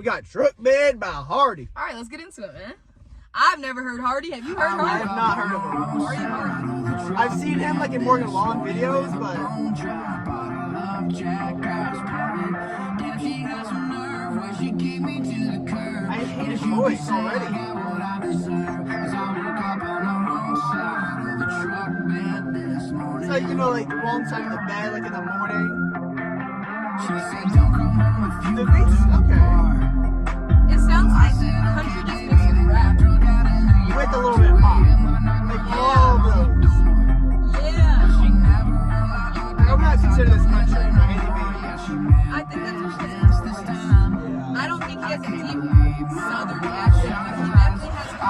got Truck Bed by Hardy. All right, let's get into it, man. I've never heard Hardy. Have you heard Hardy? I have not heard of him. Hardy. I've seen him like in Morgan Lawn videos, but I hate his voice already. It's like, you know, like the wrong side of the bed, like in the morning. The beats, okay. It sounds like country just mixed with rap. With a little bit of pop. Like all those. Yeah. Like, I would not consider this country by any means. I think that's what it is. I don't think he has a deep southern accent, but he definitely has a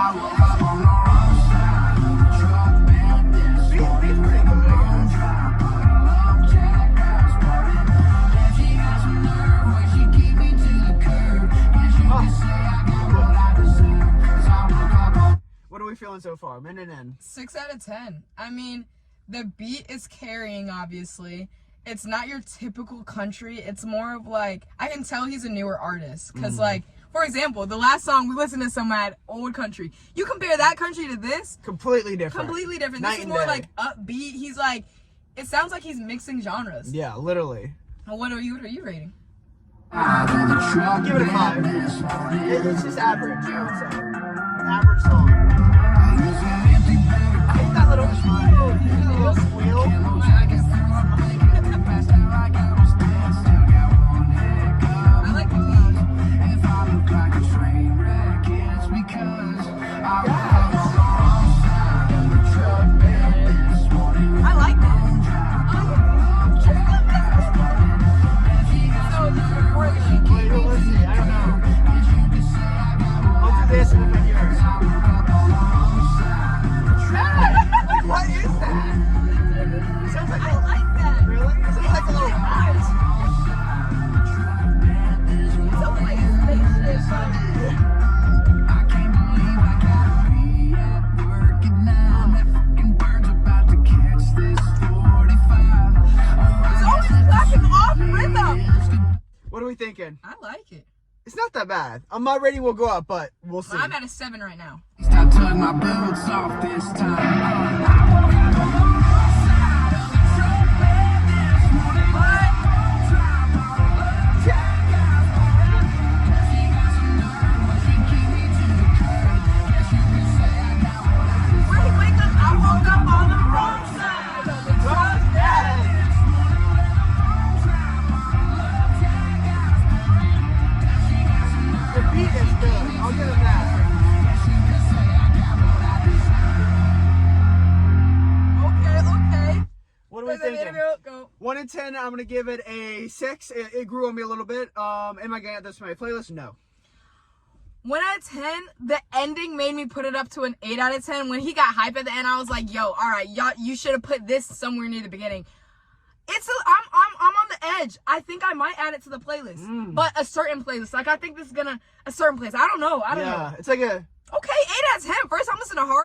Beats pretty good, I guess. What are we feeling so far? Minute in. 6 out of 10. I mean, the beat is carrying, obviously. It's not your typical country. It's more of like, I can tell he's a newer artist. Because, like, for example, the last song we listened to some at Old Country. You compare that country to this, Completely different. completely different. Night This is and more day. like upbeat. He's like, it sounds like he's mixing genres. Yeah, literally. What are you rating? Give it a 5. It's just average, I would say. Average song. I hate that little squeal. I like the beat. I like that. So, before the Wait, let's see. I don't know. I'll do this and then yours. What is that? It sounds like I like that. Really? It sounds like a little rat. It's a PlayStation. It's always clapping off rhythm. What are we thinking? I like it. It's not that bad. My rating will go up, but we'll see. I'm at a 7 right now. I took my boots off this time. Where he wake up, I woke up on the wrong side of the truck bed. The beat is good. I'll give it that. Okay. What are we thinking? Go. 1 in 10, I'm gonna give it a 6. It grew on me a little bit. Am I gonna add this to my playlist? No. 1 out of 10. The ending made me put it up to an 8 out of 10. When he got hype at the end, I was like, "Yo, all right, y'all, you should have put this somewhere near the beginning." I'm on the edge. I think I might add it to the playlist, but a certain playlist. Like I think this is a certain place. I don't know. Yeah, it's like a Okay, 8 out of 10. First, I'm listening to Hard.